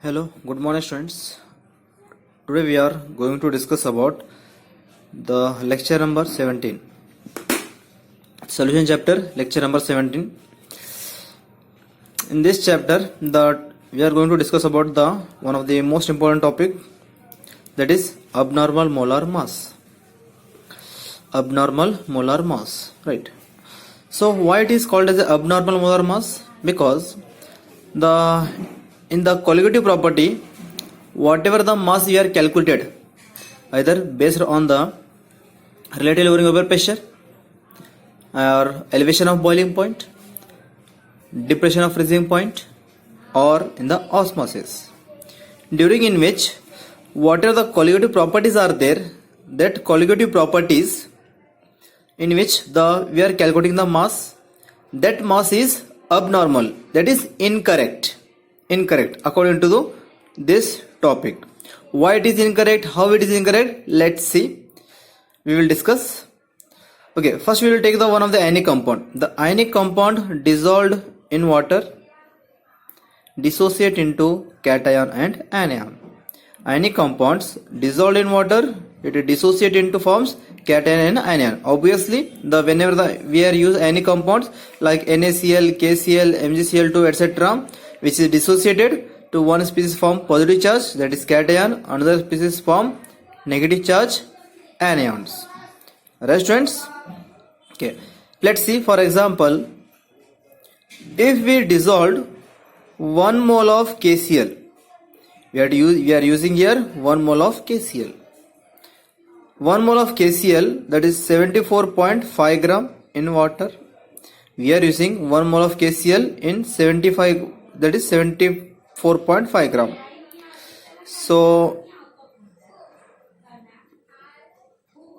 Hello, good morning students. Today we are going to discuss about the lecture number 17. Solution chapter, lecture number 17. In this chapter, we are going to discuss about the one of the most important topic, that is abnormal molar mass. Abnormal molar mass, right? So why it is called as a abnormal molar mass? Because in the colligative property, whatever the mass we are calculated, either based on the relative lowering of air pressure or elevation of boiling point, depression of freezing point, or in the osmosis, during in which whatever the colligative properties are there, that colligative properties in which we are calculating the mass, that mass is abnormal, that is incorrect according to this topic. Why it is incorrect, how it is incorrect, let's see, we will discuss. Okay, first we will take the one of the ionic compound. The ionic compound dissolved in water dissociate into cation and anion. Ionic compounds dissolved in water, it dissociate into forms cation and anion. Obviously, whenever we are use ionic compounds like NaCl, KCl, MgCl2, etc., which is dissociated to one species form positive charge, that is cation, another species form negative charge, anions. Right, students? Okay, let's see. For example, if we dissolved 1 mole of KCl, we are using here 1 mole of KCl. 1 mole of KCl, that is 74.5 gram in water. We are using 1 mole of KCl in 75, that is 74.5 gram. So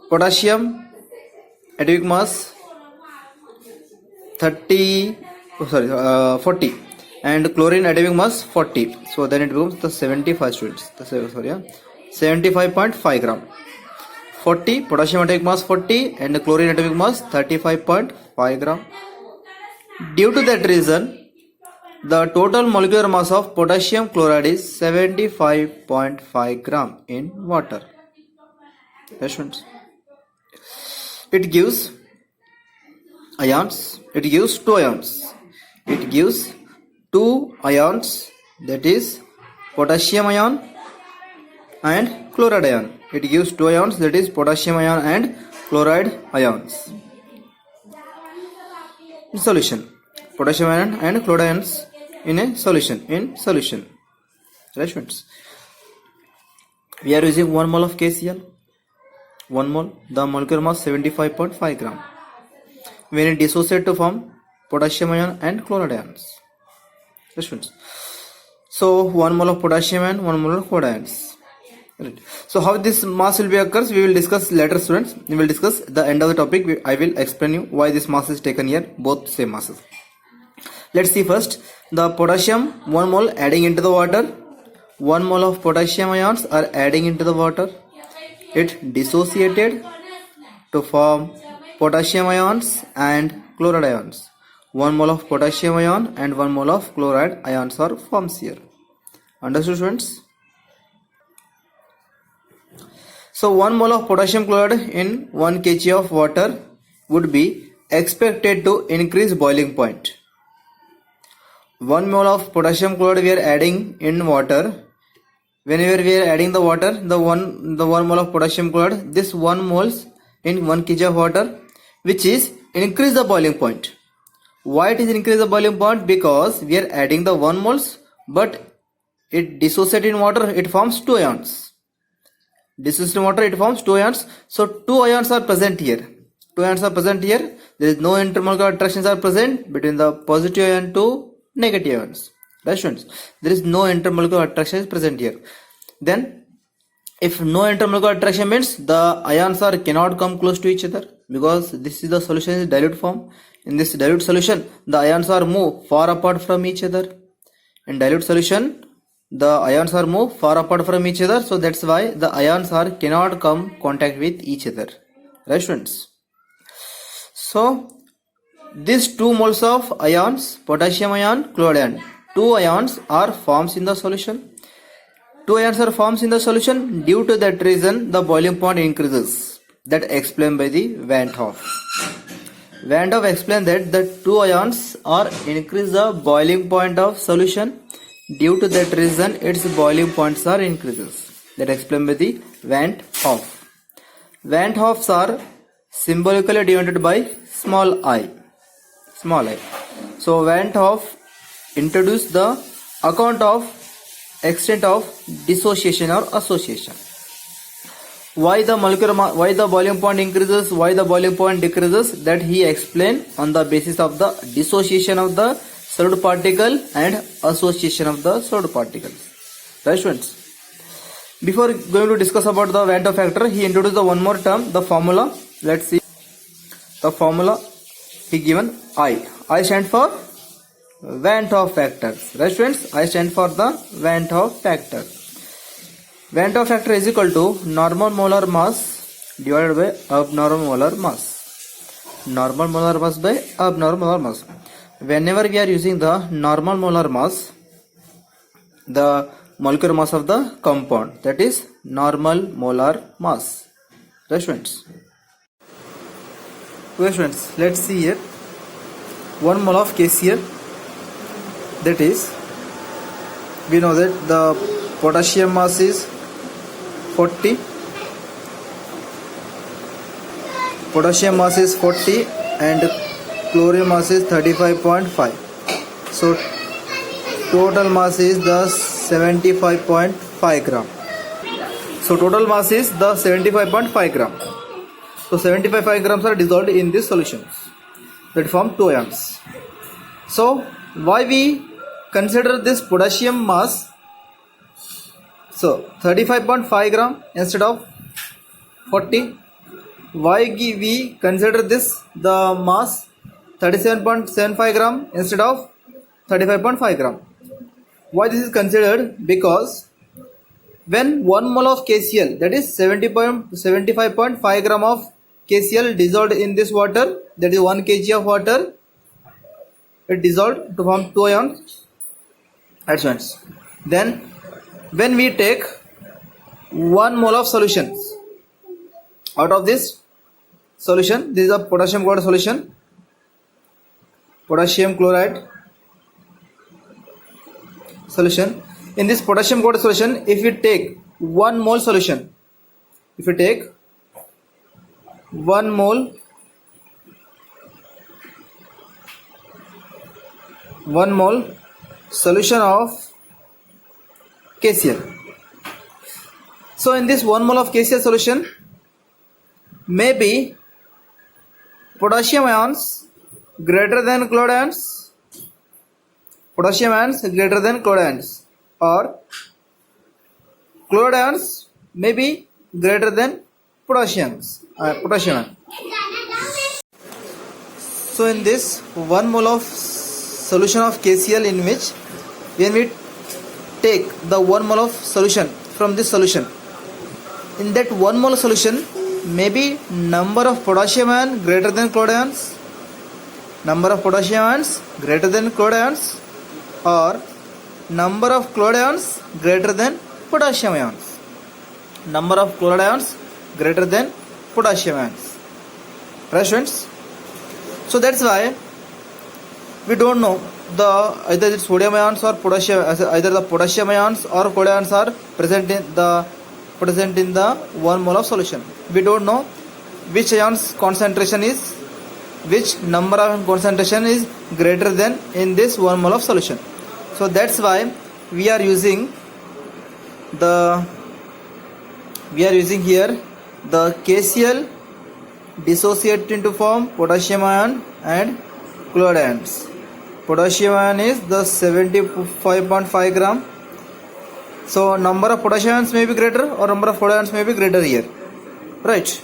potassium atomic mass 40, and chlorine atomic mass 40. So then it becomes the 75 students. 75.5 gram. 40 potassium atomic mass 40 and chlorine atomic mass 35.5 gram. Due to that reason, the total molecular mass of potassium chloride is 75.5 gram in water. It gives ions. It gives two ions. It gives two ions, that is potassium ion and chloride ion. It gives two ions, that is potassium ion and chloride ions. In solution, potassium ion and chloride ions in a solution. Right, friends? We are using 1 mole of KCl. 1 mole, the molecular mass 75.5 gram. When it dissociates to form potassium ion and chloride ions. Right, friends? So 1 mole of potassium ion, 1 mole of chloride ions. Right. So how this mass will be occurs, we will discuss later, students. We will discuss the end of the topic. I will explain you why this mass is taken here, both same masses. Let's see first the potassium 1 mole adding into the water. 1 mole of potassium ions are adding into the water. It dissociated to form potassium ions and chloride ions. 1 mole of potassium ion and 1 mole of chloride ions are forms here. Understood, students? So 1 mole of potassium chloride in 1 kg of water would be expected to increase boiling point. 1 mole of potassium chloride we are adding in water. Whenever we are adding the water, the one mole of potassium chloride, this 1 moles in 1 kg of water, which is increase the boiling point. Why it is increase the boiling point? Because we are adding the 1 moles, but it dissociates in water, it forms 2 ions. Dissociates in water, it forms 2 ions. So 2 ions are present here. 2 ions are present here. There is no intermolecular attractions are present between the positive ion to negative ions. Right, students? There is no intermolecular attraction is present here. Then, if no intermolecular attraction means the ions cannot come close to each other, because this is the solution in dilute form. In this dilute solution, the ions are move far apart from each other. In dilute solution, the ions are move far apart from each other, so that's why the ions cannot come contact with each other. Right, students? So these 2 moles of ions, potassium ion, chloride ion, 2 ions are forms in the solution. two ions are formed in the solution. Due to that reason, the boiling point increases. That explained by the Van 't Hoff. Van 't Hoff explained that the two ions are increase the boiling point of solution. Due to that reason, its boiling points are increases. That explained by the Van 't Hoff. Van 't Hoffs are symbolically denoted by small I. Small I. So Van 't Hoff introduced the account of extent of dissociation or association. Why the boiling point increases, why the boiling point decreases, that he explained on the basis of the dissociation of the solid particle and association of the solid particles. Right, students? Before going to discuss about the Van 't Hoff factor, he introduced the one more term, the formula. Let's see the formula. He given I. I stand for Van 't Hoff factors. Right, students? I stand for the Van 't Hoff factor. Van 't Hoff factor is equal to normal molar mass divided by abnormal molar mass. Normal molar mass by abnormal molar mass. Whenever we are using the normal molar mass, the molecular mass of the compound, that is normal molar mass. Right, students? Okay, students, let's see here. 1 mole of KCl, that is, we know that the potassium mass is 40, potassium mass is 40 and chlorine mass is 35.5. So total mass is the 75.5 gram. So total mass is the 75.5 gram. So 75 grams are dissolved in these solutions that form two ions. So why we consider this potassium mass? So 35.5 gram instead of 40. Why we consider this the mass 37.75 gram instead of 35.5 gram? Why this is considered? Because when 1 mole of KCl, that is 75.5 gram of KCl dissolved in this water, that is 1 kg of water, it dissolved to form two ions. Adjuvants. Then when we take 1 mole of solutions, out of this solution, this is a potassium chloride solution, potassium chloride solution. In this potassium chloride solution, if we take 1 mole solution, if we take 1 mole solution of KCl. So in this 1 mole of KCl solution, maybe potassium ions greater than chloride ions, potassium ions greater than chloride ions, or chloride ions may be greater than potassium ion. So in this 1 mole of solution of KCl, in which when we take the 1 mole of solution from this solution, in that 1 mole solution maybe number of potassium ion greater than chloride ions, number of potassium ions greater than chloride ions, or number of chloride ions greater than potassium ions, number of chloride ions greater than potassium ions. Right, students? So that's why we don't know the either the sodium ions or potassium, either the potassium ions or chloride ions are present in the 1 mole of solution. We don't know which ions concentration is, which number of concentration is greater than in this 1 mole of solution. So that's why we are using here the KCl dissociate into form potassium ion and chloride ions. Potassium ion is the 75.5 gram. So number of potassium ions may be greater or number of chloride ions may be greater here. Right?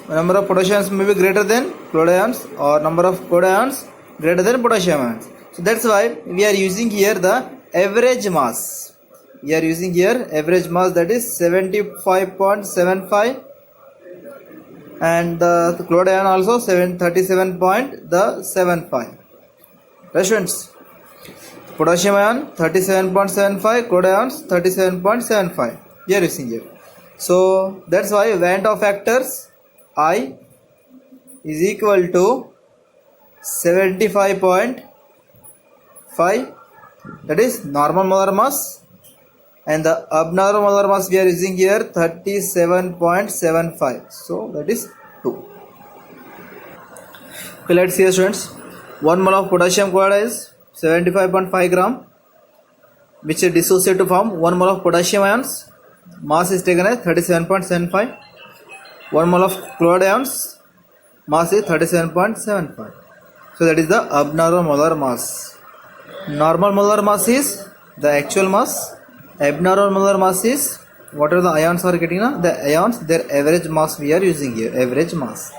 Number of potassium ions may be greater than chloride ions or number of chloride ions greater than potassium ions. So that's why we are using here the average mass. We are using here average mass, that is 75.75, and the chloride ion also 37.75. Right, students? potassium ion 37.75, chloride ions 37.75. We are using here. So that's why Van't Hoff factors I is equal to 75.5, that is normal molar mass, and the abnormal molar mass we are using here 37.75, so that is 2. Okay, let's see students. 1 mole of potassium chloride is 75.5 gram, which is dissociated to form 1 mole of potassium ions. Mass is taken as 37.75. 1 mole of chloride ions, mass is 37.75. So that is the abnormal molar mass. Normal molar mass is the actual mass. Abnormal molar mass is whatever the ions are getting, the ions, their average mass we are using here, average mass.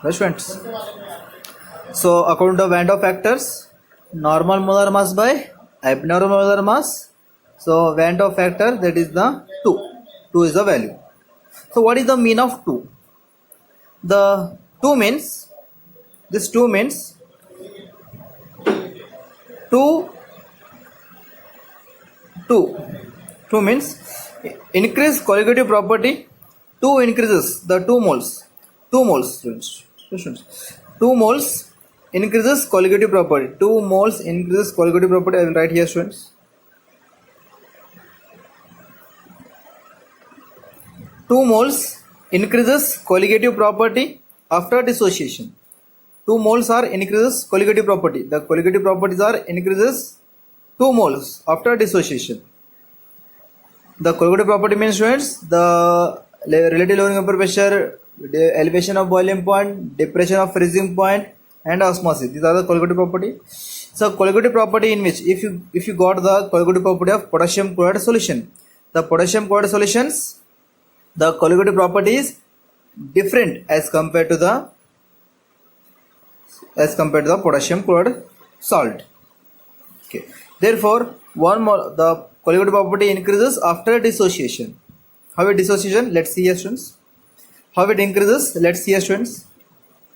Right, friends? So according to Van't Hoff factors, normal molar mass by abnormal molar mass. So Van't Hoff factor, that is the 2. 2 is the value. So what is the mean of 2? The 2 means, this 2 means 2 means increase colligative property. 2 increases the 2 moles. 2 moles, students. 2 moles increases colligative property. 2 moles increases colligative property. I will write here, students. 2 moles increases colligative property after dissociation. 2 moles are increases colligative property. The colligative properties are increases 2 moles after dissociation. The colligative property means, students, the relative lowering of pressure, the elevation of boiling point, depression of freezing point, and osmosis. These are the colligative property. So colligative property in which, if you got the colligative property of potassium chloride solution, the potassium chloride solutions, the colligative property is different as compared to the potassium chloride salt. Okay. Therefore, the colligative property increases after dissociation. How it dissociation? Let's see here, students. How it increases? Let's see here, students.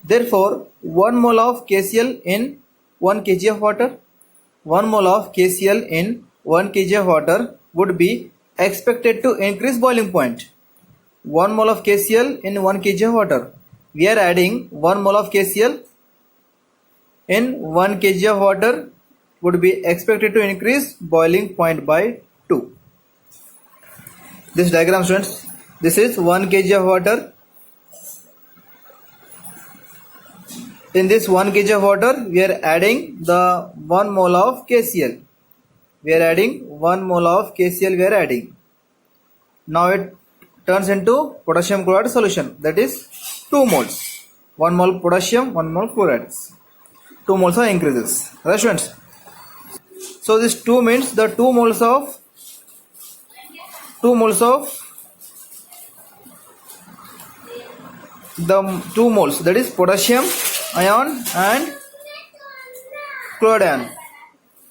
Therefore, 1 mole of KCl in 1 kg of water, 1 mole of KCl in 1 kg of water would be expected to increase boiling point. 1 mole of KCl in 1 kg of water. We are adding 1 mole of KCl in 1 kg of water would be expected to increase boiling point by 2. This diagram, students, this is 1 kg of water. In this 1 kg of water, we are adding the 1 mole of KCl. We are adding 1 mole of KCl. We are adding. Now it turns into potassium chloride solution. That is 2 moles. 1 mole potassium, 1 mole chloride. 2 moles are increases. Right, students? So this 2 means the 2 moles of the 2 moles, that is potassium ion and chloride ion.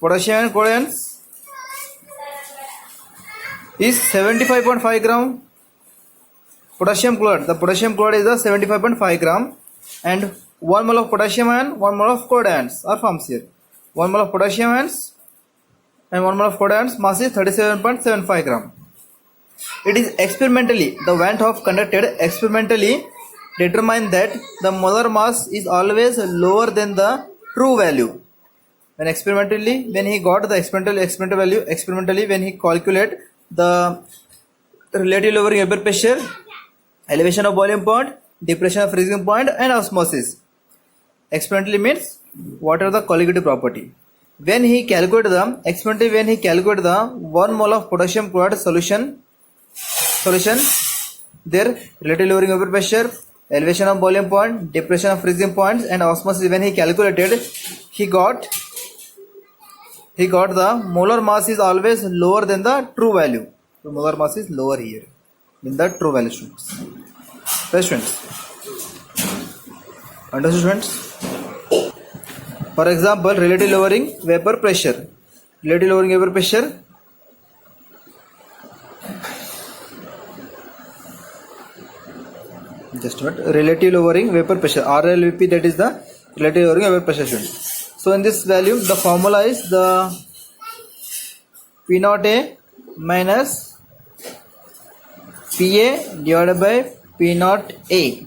Potassium and chloride ions is 75.5 gram potassium chloride. The potassium chloride is the 75.5 gram, and 1 mole of potassium ion, 1 mole of chloride ions are formed here. 1 mole of potassium ions and 1 mole of chloride ions, mass is 37.75 gram. It is experimentally, the Van't Hoff conducted experimentally determined that the molar mass is always lower than the true value. When he got the experimental value, when he calculate the relative lowering vapor pressure, elevation of boiling point, depression of freezing point, and osmosis. Experimentally means what are the colligative property. When he calculated the 1 mole of potassium chloride solution, their relative lowering vapor pressure, elevation of boiling point, depression of freezing points, and osmosis, when he calculated, he got the molar mass is always lower than the true value. The molar mass is lower here than the true value, students. Right, students? Understood, students? For example, relative lowering vapor pressure. Just a minute. Relative lowering vapor pressure, RLVP, that is the relative lowering vapor pressure, students. So in this value, the formula is the P naught A minus PA divided by P naught A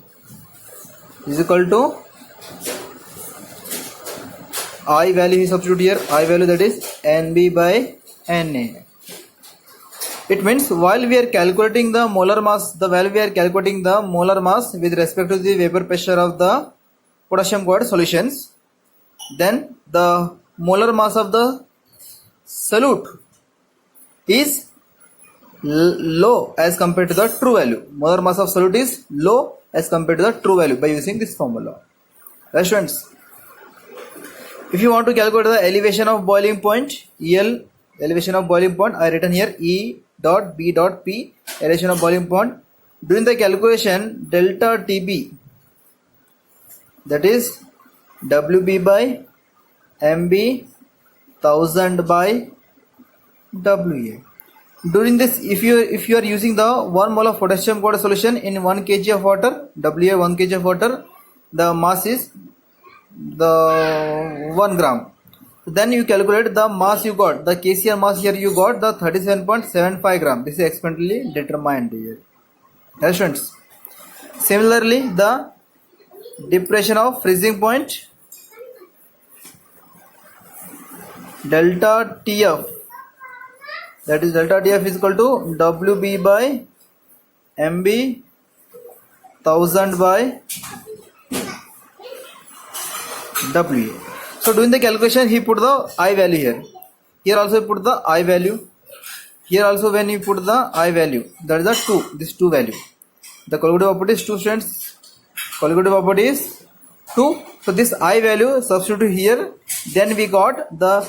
is equal to I value is substitute here. I value, that is NB by NA. It means while we are calculating the molar mass, we are calculating the molar mass with respect to the vapor pressure of the potassium chloride solutions, then the molar mass of the solute is low as compared to the true value. Molar mass of solute is low as compared to the true value by using this formula. Right, students? If you want to calculate the elevation of boiling point, EL, elevation of boiling point, I written here E dot B dot P, elevation of boiling point. During the calculation, delta TB, that is WB by MB 1000 by WA. During this, if you are using the 1 mole of potassium chloride solution in 1 kg of water, WA 1 kg of water, the mass is the 1 gram. Then you calculate the mass you got, the KCl mass here you got the 37.75 gram. This is experimentally determined here. Yes, students. Similarly, the depression of freezing point, delta TF, that is delta TF is equal to WB by MB 1000 by WA. So doing the calculation, he put the I value here. Here also put the I value. Here also when you put the I value, that is the 2. This 2 value. The colligative property is 2, students. Colligative property is 2. So this I value substitute here. Then we got the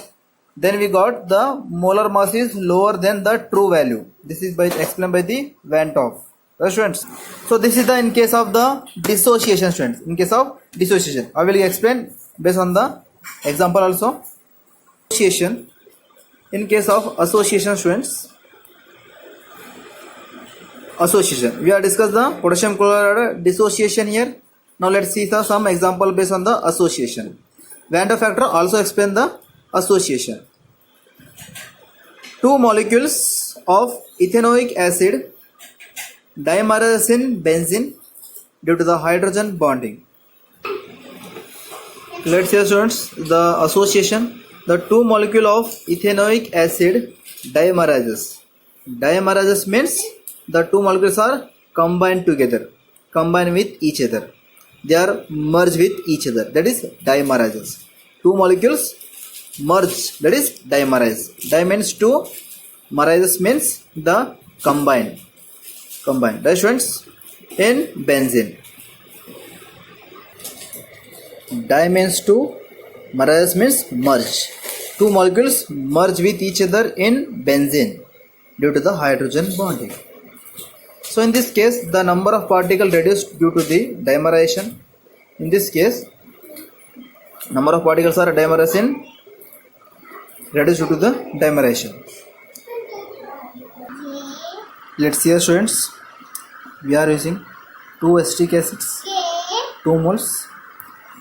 molar mass is lower than the true value. This is explained by the Van 't Hoff. Right, students. So this is the in case of the dissociation, students. In case of dissociation, I will explain based on the example also. Association. In case of association, students, association, we have discussed the potassium chloride dissociation here. Now let's see some example based on the association. Van 't Hoff factor also explain the association. Two molecules of ethanoic acid dimerizes in benzene due to the hydrogen bonding. Let's see, students, the association. The two molecule of ethanoic acid dimerizes. Dimerizes means the two molecules are combined together, combined with each other. They are merged with each other. That is dimerizes. Two molecules merge. That is dimerize. Di means two. Merizes means the combine. Combine. Right, students? In benzene. Di means two. Merizes means merge. Two molecules merge with each other in benzene due to the hydrogen bonding. So in this case, the number of particles reduced due to the dimerization. In this case, number of particles are dimerization reduced due to the dimerization. Let's see, students. We are using 2 acetic acids, 2 moles.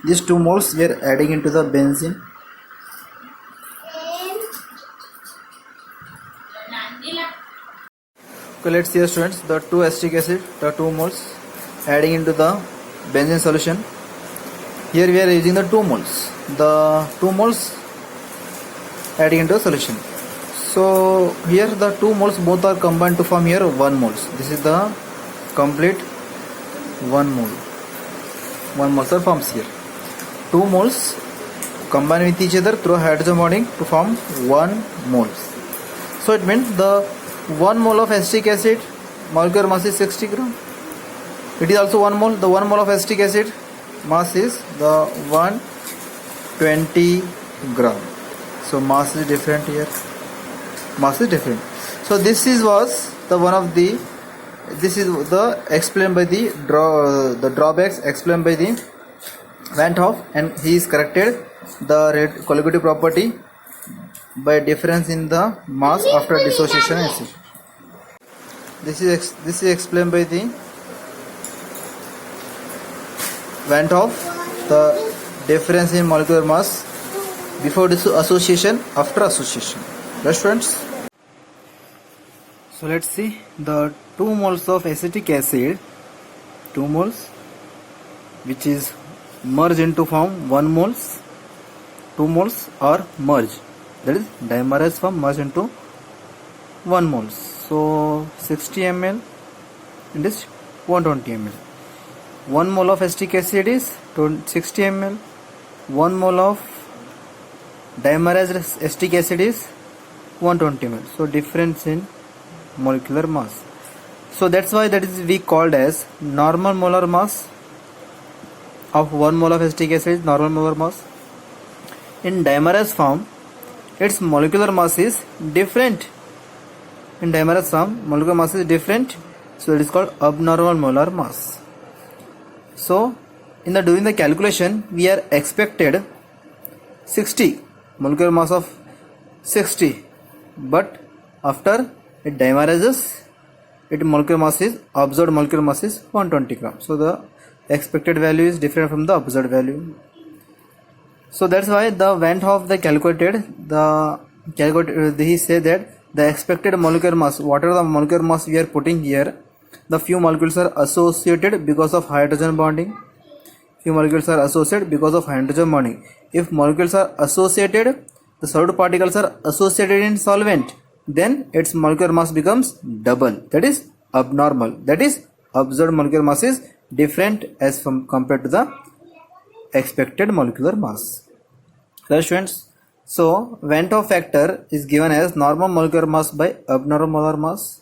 These 2 moles we are adding into the benzene. Okay, let's see, students, the 2 acetic acid, the 2 moles adding into the benzene solution. Here we are using the 2 moles. The 2 moles adding into the solution. So here the 2 moles both are combined to form here 1 moles. This is the complete 1 mole. 1 moles are forms here. 2 moles combine with each other through hydrogen bonding to form 1 moles. So it means the 1 mole of acetic acid molecular mass is 60 gram. It is also 1 mole. The 1 mole of acetic acid mass is the 120 gram. So mass is different here. Mass is different. So this is the explained by the drawbacks explained by the Van 't Hoff, and he is corrected the colligative property by difference in the mass after dissociation acid. This is explained by the Van 't Hoff, the difference in molecular mass before association, after association. Right friends? So let's see the 2 moles of acetic acid, 2 moles which is merge into form 1 moles, 2 moles are merge, that is dimerase form merge into 1 moles. So 60 ml and this 120 ml. 1 mole of acetic acid is 60 ml. 1 mole of dimerase acetic acid is 120 ml. So difference in molecular mass. So that's why that is we called as normal molar mass of 1 mole of acetic acid is normal molar mass. In dimerase form, its molecular mass is different. In dimerase form, molecular mass is different. So it is called abnormal molar mass. So in the doing the calculation, we are expected 60 molecular mass of 60, but after it dimerases, its molecular mass is observed molecular mass is 120 grams. So the expected value is different from the observed value. So that's why the Van Hoff he said that the expected molecular mass, whatever the molecular mass we are putting here, the few molecules are associated because of hydrogen bonding. Few molecules are associated because of hydrogen bonding. If molecules are associated, the solid particles are associated in solvent, then its molecular mass becomes double, that is abnormal. That is observed molecular mass is different as compared to the expected molecular mass. Right students? So Van Hoff factor is given as normal molecular mass by abnormal molar mass.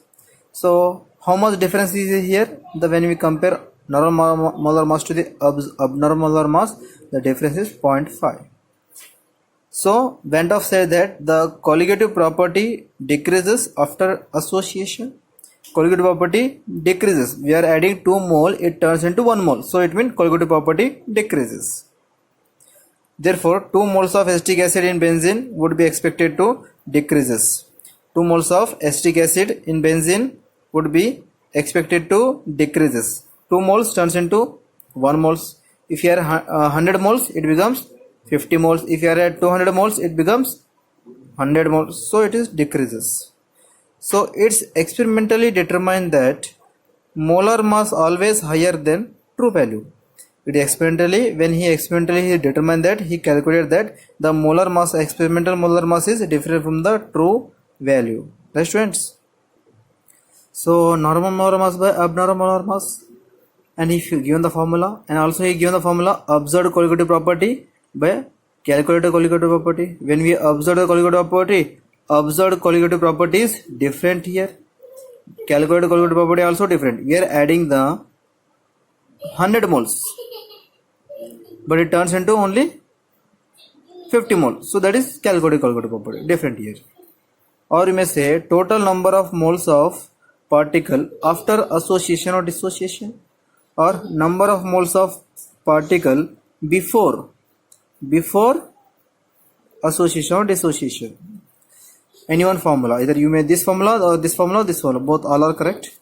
So how much difference is here? When we compare normal molar mass to the abnormal molar mass, the difference is 0.5. So Van Hoff said that the colligative property decreases after association. Colligative property decreases. We are adding 2 mole, it turns into 1 mole. So it means colligative property decreases. Therefore 2 moles of acetic acid in benzene would be expected to decreases. 2 moles of acetic acid in benzene would be expected to decreases. 2 moles turns into 1 moles. If you are 100 moles, it becomes 50 moles. If you are at 200 moles, it becomes 100 moles. So it is decreases. So it's experimentally determined that molar mass always higher than true value. It experimentally, when he determined that, he calculated that the molar mass, experimental molar mass is different from the true value. Right students? So normal molar mass by abnormal molar mass, and if you given the formula, and also he given the formula observed colligative property by calculated colligative property. When we observe the colligative property, observed colligative property is different here. Calculated colligative property also different. We are adding the 100 moles, but it turns into only 50 moles. So that is calculated colligative property, different here. Or you may say total number of moles of particle after association or dissociation, or number of moles of particle before association or dissociation. Any one formula, either you made this formula or this formula or this formula, both all are correct.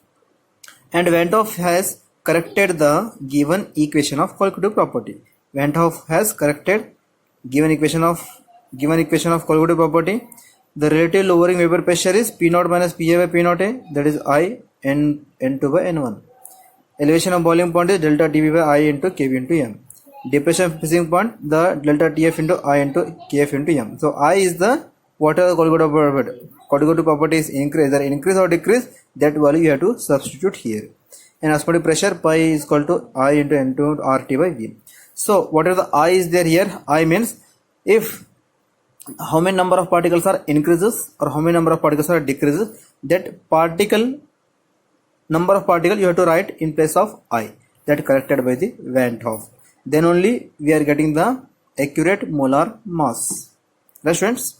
And Van Hoff has corrected the given equation of colligative property. Van Hoff has corrected given equation of colligative property. The relative lowering vapor pressure is P0 minus PA by P0 A, that is I N2 by N1. Elevation of boiling point is delta TB by I into KB into M. Depression of freezing point, the delta TF into I into KF into M. So I is the whatever the colligative property is either increase or decrease, that value you have to substitute here. And osmotic pressure pi is equal to I into N2 RT by V. So whatever the I is there here, I means if how many number of particles are increases or how many number of particles are decreases, that particle number of particle you have to write in place of I, that corrected by the Van Hoff. Then only we are getting the accurate molar mass. Right students?